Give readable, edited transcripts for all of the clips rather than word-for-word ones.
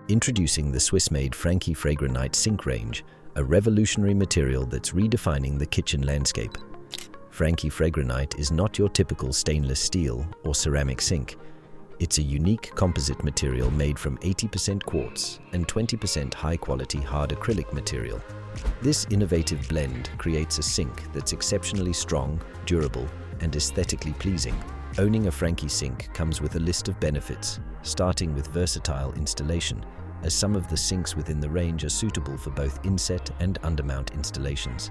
Introducing the Swiss-made Franke Fragranite sink range, a revolutionary material that's redefining the kitchen landscape. Franke Fragranite is not your typical stainless steel or ceramic sink. It's a unique composite material made from 80% quartz and 20% high-quality hard acrylic material. This innovative blend creates a sink that's exceptionally strong, durable, and aesthetically pleasing. Owning a Franke sink comes with a list of benefits, starting with versatile installation, as some of the sinks within the range are suitable for both inset and undermount installations.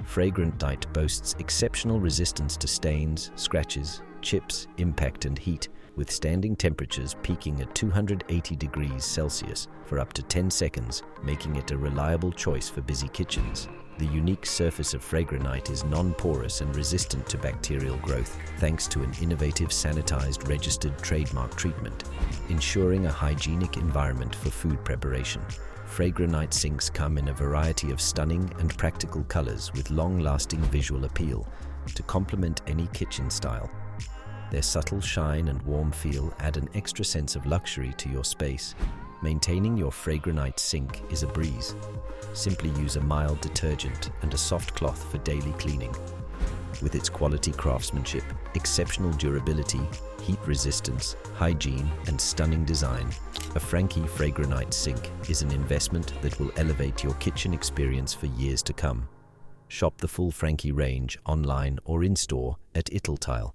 Fragranite boasts exceptional resistance to stains, scratches, chips, impact, and heat, withstanding temperatures peaking at 280 degrees Celsius for up to 10 seconds, making it a reliable choice for busy kitchens. The unique surface of Fragranite is non-porous and resistant to bacterial growth, thanks to an innovative Sanitized registered trademark treatment, ensuring a hygienic environment for food preparation. Fragranite sinks come in a variety of stunning and practical colors with long-lasting visual appeal to complement any kitchen style. Their subtle shine and warm feel add an extra sense of luxury to your space. Maintaining your Fragranite sink is a breeze. Simply use a mild detergent and a soft cloth for daily cleaning. With its quality craftsmanship, exceptional durability, heat resistance, hygiene, and stunning design, a Franke Fragranite sink is an investment that will elevate your kitchen experience for years to come. Shop the full Franke range online or in-store at Italtile.